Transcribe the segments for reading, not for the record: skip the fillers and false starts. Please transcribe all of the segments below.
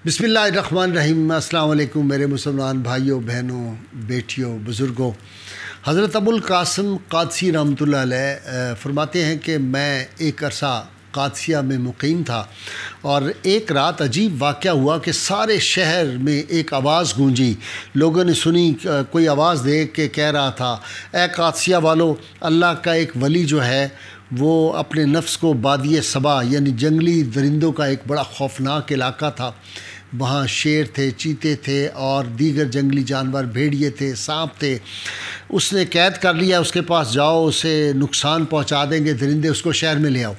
बिस्मिल्लाहिर्रहमानिर्रहीम। अस्सलाम वालेकुम मेरे मुसलमान भाइयों बहनों बेटियों बुज़ुर्गों। हज़रत अबुल कासिम क़ादसी रहमतुल्लाह अलैह फरमाते हैं कि मैं एक अरसा क़ादसिया में मुक़ीम था और एक रात अजीब वाक़या हुआ कि सारे शहर में एक आवाज़ गूंजी। लोगों ने सुनी, कोई आवाज़ दे के कह रहा था, ए क़ादसिया वालों, अल्लाह का एक वली जो है वो अपने नफ्स को बादिए सबा यानी जंगली दरिंदों का एक बड़ा खौफनाक इलाका था, वहाँ शेर थे, चीते थे और दीगर जंगली जानवर, भेड़िए थे, सांप थे, उसने कैद कर लिया। उसके पास जाओ, उसे नुकसान पहुँचा देंगे दरिंदे, उसको शहर में ले आओ।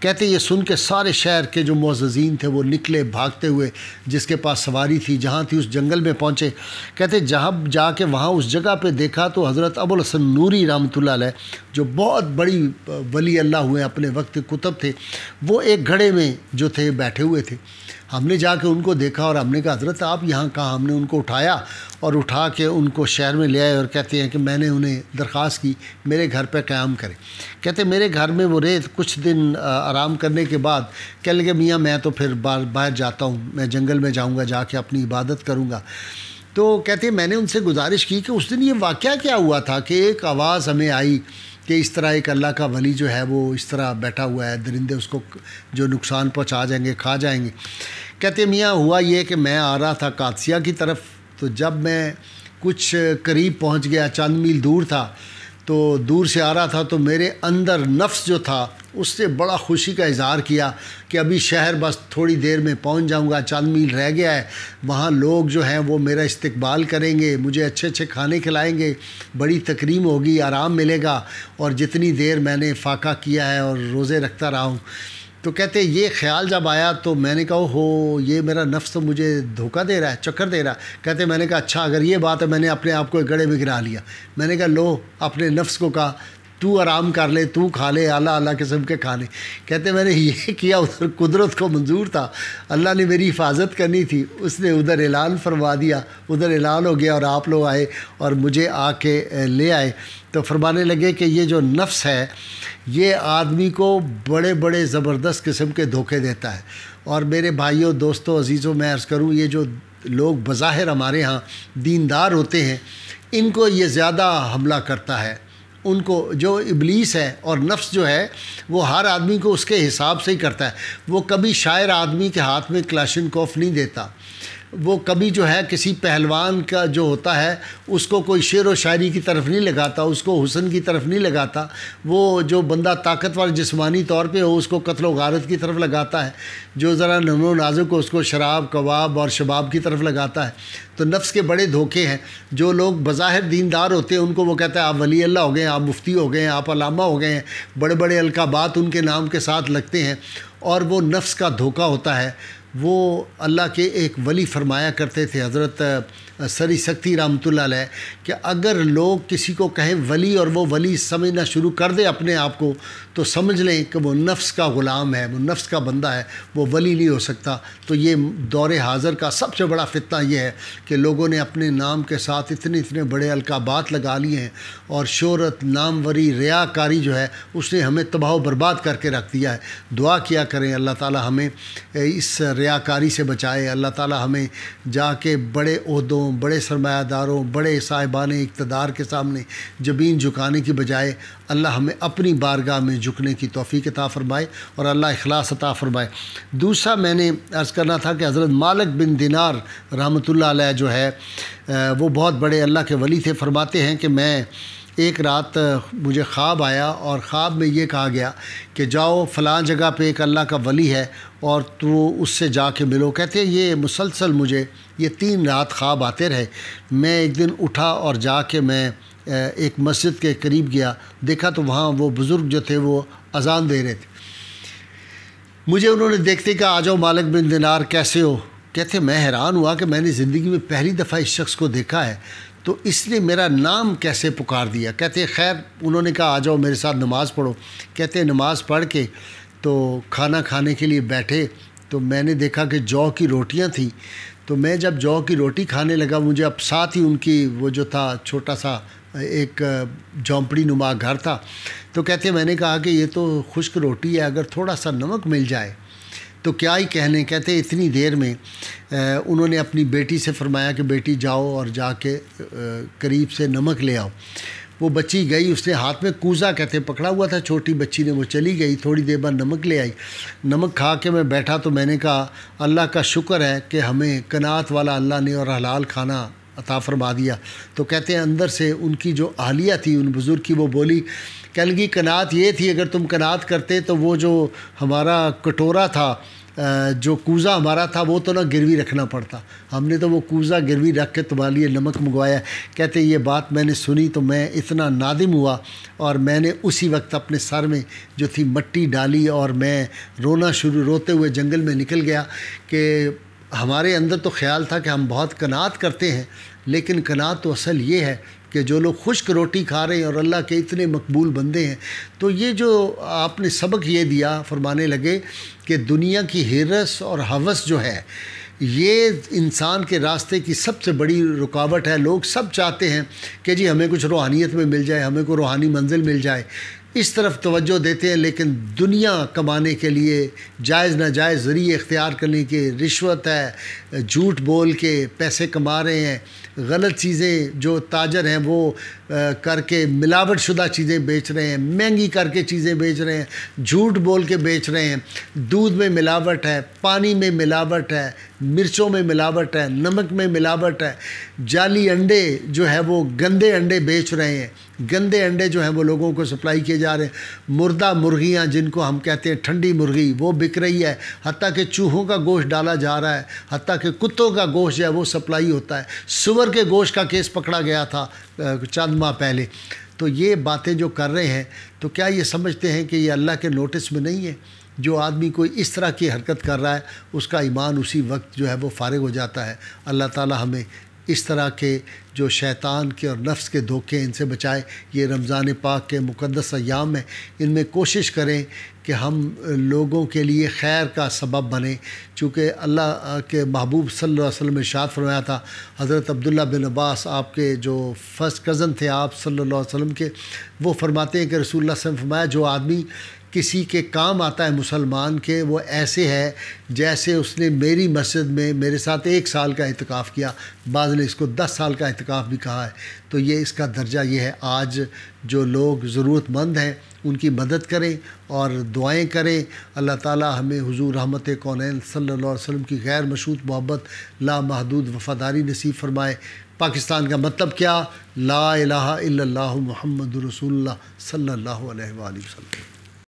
कहते ये सुन के सारे शहर के जो मुअज़्ज़ज़ीन थे वो निकले भागते हुए, जिसके पास सवारी थी जहाँ थी उस जंगल में पहुँचे। कहते जहाँ जाके वहाँ उस जगह पे देखा तो हज़रत अबुल हसन नूरी रहमतुल्लाह अलैह जो बहुत बड़ी वली अल्लाह हुए अपने वक्त कुतुब थे, वो एक घड़े में जो थे बैठे हुए थे। हमने जाके उनको देखा और हमने कहा हज़रत आप यहाँ कहाँ? हमने उनको उठाया और उठा के उनको शहर में ले आए और कहते हैं कि मैंने उन्हें दरख्वास्त की मेरे घर पे क़याम करें। कहते मेरे घर में वो रहे, कुछ दिन आराम करने के बाद कहने लगे मियाँ मैं तो फिर बाहर जाता हूँ, मैं जंगल में जाऊँगा, जाके अपनी इबादत करूँगा। तो कहते मैंने उनसे गुजारिश की कि उस दिन ये वाक़या क्या हुआ था कि एक आवाज़ हमें आई कि इस तरह एक अल्लाह का वली जो है वो इस तरह बैठा हुआ है, दरिंदे उसको जो नुकसान पहुंचा जाएंगे, खा जाएंगे। कहते मियाँ हुआ ये कि मैं आ रहा था क़ादसिया की तरफ, तो जब मैं कुछ करीब पहुंच गया, चंद मील दूर था, तो दूर से आ रहा था तो मेरे अंदर नफ्स जो था उससे बड़ा खुशी का इज़हार किया कि अभी शहर बस थोड़ी देर में पहुंच जाऊंगा, चंद मील रह गया है, वहाँ लोग जो हैं वो मेरा इस्तकबाल करेंगे, मुझे अच्छे अच्छे खाने खिलाएंगे, बड़ी तकरीम होगी, आराम मिलेगा। और जितनी देर मैंने फ़ाका किया है और रोज़े रखता रहा हूँ। तो कहते ये ख़्याल जब आया तो मैंने कहा हो ये मेरा नफ्स तो मुझे धोखा दे रहा है, चक्कर दे रहा है। कहते मैंने कहा अच्छा अगर ये बात है, मैंने अपने आप को एक गड्ढे में गिरा लिया। मैंने कहा लो, अपने नफ्स को कहा तू आराम कर ले, तू खा ले आला आला किस्म के खाने। कहते मैंने ये किया, उधर कुदरत को मंजूर था, अल्लाह ने मेरी हिफाजत करनी थी, उसने उधर ऐलान फरमा दिया, उधर ऐलान हो गया और आप लोग आए और मुझे आके ले आए। तो फरमाने लगे कि ये जो नफ्स है ये आदमी को बड़े बड़े ज़बरदस्त किस्म के धोखे देता है। और मेरे भाइयों दोस्तों अज़ीज़ों मैं अर्ज़ करूँ, ये जो लोग बज़ाहिर हमारे यहाँ दीनदार होते हैं, इनको ये ज़्यादा हमला करता है। उनको जो इब्लीस है और नफ्स जो है वो हर आदमी को उसके हिसाब से ही करता है। वो कभी शायर आदमी के हाथ में क्लाशिनकोफ नहीं देता, वो कभी जो है किसी पहलवान का जो होता है उसको कोई शेर व शायरी की तरफ नहीं लगाता, उसको हुस्न की तरफ नहीं लगाता। वो जो बंदा ताकतवर जिस्मानी तौर पे हो उसको कत्ल व गारत की तरफ लगाता है, जो ज़रा नमो नाजुक हो उसको शराब कबाब और शबाब की तरफ लगाता है। तो नफ्स के बड़े धोखे हैं। जो लोग बज़ाहिर दीनदार होते हैं उनको वो कहता है आप वली अल्लाह हो गए, आप मुफ्ती हो गए, आप अलामा हो गए हैं, बड़े बड़े अलकाबात उनके नाम के साथ लगते हैं। और वो नफ्स का धोखा होता है। वो अल्लाह के एक वली फरमाया करते थे हज़रत सरी सख्ती रहमतुल्लाह अलैह कि अगर लोग किसी को कहें वली और वो वली समझना शुरू कर दे अपने आप को, तो समझ लें कि वो नफ्स का ग़ुलाम है, वो नफ्स का बंदा है, वो वली नहीं हो सकता। तो ये दौरे हाज़र का सबसे बड़ा फितना ये है कि लोगों ने अपने नाम के साथ इतने इतने बड़े अलकाबात लगा लिए हैं और शोहरत, नामवरी, रियाकारी जो है उसने हमें तबाह व बर्बाद करके रख दिया है। दुआ किया करें अल्लाह ताला हमें इस रियाकारी से बचाए, अल्लाह ताला हमें जाके बड़े ओहदों, बड़े सरमायादारों, बड़े साहिबान इक़्तिदार के सामने ज़मीन झुकाने की बजाय अल्लाह हमें अपनी बारगाह में झुकने की तौफ़ीक़ अता फ़रमाए और अल्लाह इख़लास अता फ़रमाए। दूसरा मैंने अर्ज़ करना था कि हज़रत मालिक बिन दिनार रहमतुल्लाह अलैह जो है वो बहुत बड़े अल्लाह के वली थे। फरमाते हैं कि मैं एक रात मुझे ख्वाब आया और ख्वाब में ये कहा गया कि जाओ फ़लाँ जगह पे एक अल्लाह का वली है और तो उससे जाके मिलो। कहते हैं ये मुसलसल मुझे ये 3 रात ख्वाब आते रहे। मैं एक दिन उठा और जाके मैं एक मस्जिद के करीब गया, देखा तो वहाँ वो बुज़ुर्ग जो थे वो अज़ान दे रहे थे। मुझे उन्होंने देखते कहा आ जाओ मालिक बिन दिनार कैसे हो। कहते मैं हैरान हुआ कि मैंने ज़िंदगी में पहली दफ़ा इस शख्स को देखा है, तो इसने मेरा नाम कैसे पुकार दिया। कहते खैर उन्होंने कहा आ जाओ मेरे साथ नमाज़ पढ़ो। कहते नमाज़ पढ़ के तो खाना खाने के लिए बैठे तो मैंने देखा कि जौ की रोटियां थी। तो मैं जब जौ की रोटी खाने लगा, मुझे अब साथ ही उनकी वो जो था छोटा सा एक झोंपड़ी नुमा घर था। तो कहते मैंने कहा कि ये तो खुश्क रोटी है, अगर थोड़ा सा नमक मिल जाए تو کیا ہی کہنے، کہتے ہیں اتنی دیر میں انہوں نے اپنی بیٹی سے فرمایا کہ بیٹی جاؤ اور جا کے قریب سے نمک لے آؤ۔ وہ بچی گئی، اس نے ہاتھ میں کوزہ کہتے پکڑا ہوا تھا، چھوٹی بچی نے، وہ چلی گئی، تھوڑی دیر بعد نمک لے آئی۔ نمک کھا کے میں بیٹھا تو میں نے کہا اللہ کا شکر ہے کہ ہمیں قناعت والا اللہ نے اور حلال کھانا عطا فرما دیا۔ تو کہتے ہیں اندر سے ان کی جو اہلیہ تھی ان بزرگ کی، وہ بولی، کہنے لگی قناعت یہ تھی اگر تم قناعت کرتے تو وہ جو ہمارا کٹورا تھا، جو کوزہ ہمارا تھا، وہ تو نہ گروی رکھنا پڑتا، ہم نے تو وہ کوزہ گروی رکھ کے تمہارے لیے نمک منگوایا۔ کہتے یہ بات میں نے سنی تو میں اتنا نادم ہوا اور میں نے اسی وقت اپنے سر میں جو تھی مٹی ڈالی اور میں روتے ہوئے جنگل میں نکل گیا کہ ہمارے اندر تو خیال تھا کہ ہم بہت قناعت کرتے ہیں، لیکن قناعت تو اصل یہ ہے کہ جو لوگ خشک روٹی کھا رہے ہیں اور اللہ کے اتنے مقبول بندے ہیں۔ تو یہ جو آپ نے سبق یہ دیا، فرمانے لگے کہ دنیا کی ہرس اور ہوس جو ہے یہ انسان کے راستے کی سب سے بڑی رکاوٹ ہے۔ لوگ سب چاہتے ہیں کہ جی ہمیں کچھ روحانیت میں مل جائے، ہمیں کوئی روحانی منزل مل جائے، اس طرف توجہ دیتے ہیں، لیکن دنیا کمانے کے لیے جائز ناجائز ذریعے اختیار کرنے کے، رشوت ہے، جھوٹ بول کے پیسے کما رہے ہیں، غلط چیزیں جو تاجر ہیں وہ کر کے ملاوٹ شدہ چیزیں بیچ رہے ہیں، مہنگی کر کے چیزیں بیچ رہے ہیں، جھوٹ بول کے بیچ رہے ہیں، دودھ میں ملاوٹ ہے، پانی میں ملاوٹ ہے، مرچوں میں ملاوٹ ہے، نمک میں ملاوٹ ہے، جعلی انڈے جو ہے وہ گندے انڈے بیچ رہے ہیں، گندے انڈے جو ہیں وہ لوگوں کو سپلائی کیے جا رہے ہیں، مردہ مرغیاں جن کو ہم کہتے ہیں ٹھنڈی مرغی وہ بک رہی ہے، حتیٰ کہ چوہوں کا گوشت ڈالا جا رہا ہے، حتیٰ کہ کتوں کا گوشت جو ہے وہ سپلائی ہوتا ہے، سور کے گوشت کا کیس پکڑا گیا تھا چند ماہ پہلے۔ تو یہ باتیں جو کر رہے ہیں تو کیا یہ سمجھتے ہیں کہ یہ اللہ کے نوٹس میں نہیں ہے؟ جو آدمی کوئی اس طرح کی حرکت کر رہا ہے اس کا ایمان اسی وقت جو ہے وہ فارغ ہو جاتا ہے۔ اللہ تعالی ہمیں اس طرح کے جو شیطان کے اور نفس کے دھوکے ان سے بچائے۔ یہ رمضان پاک کے مقدس ایام ہیں، ان میں کوشش کریں کہ ہم لوگوں کے لیے خیر کا سبب بنیں، چونکہ اللہ کے محبوب صلی اللہ علیہ وسلم نے ارشاد فرمایا تھا، حضرت عبداللہ بن عباس آپ کے جو فرسٹ کزن تھے آپ صلی اللہ علیہ وسلم کے، وہ فرماتے ہیں کہ رسول اللہ صلی اللہ علیہ وسلم نے فرمایا جو آدمی کسی کے کام آتا ہے مسلمان کے، وہ ایسے ہے جیسے اس نے میری مسجد میں میرے ساتھ 1 سال کا اعتکاف کیا، بعض نے اس کو 10 سال کا اعتکاف بھی کہا ہے۔ تو یہ اس کا درجہ یہ ہے۔ آج جو لوگ ضرورت مند ہیں ان کی مدد کریں اور دعائیں کریں۔ اللہ تعالی ہمیں حضور رحمت کونین صلی اللہ علیہ وسلم کی غیر مشروط محبت، لامحدود وفاداری نصیب فرمائے۔ پاکستان کا مطلب کیا؟ لا الہ الا اللہ محمد رسول اللہ صلی اللہ علیہ وآلہ وسلم۔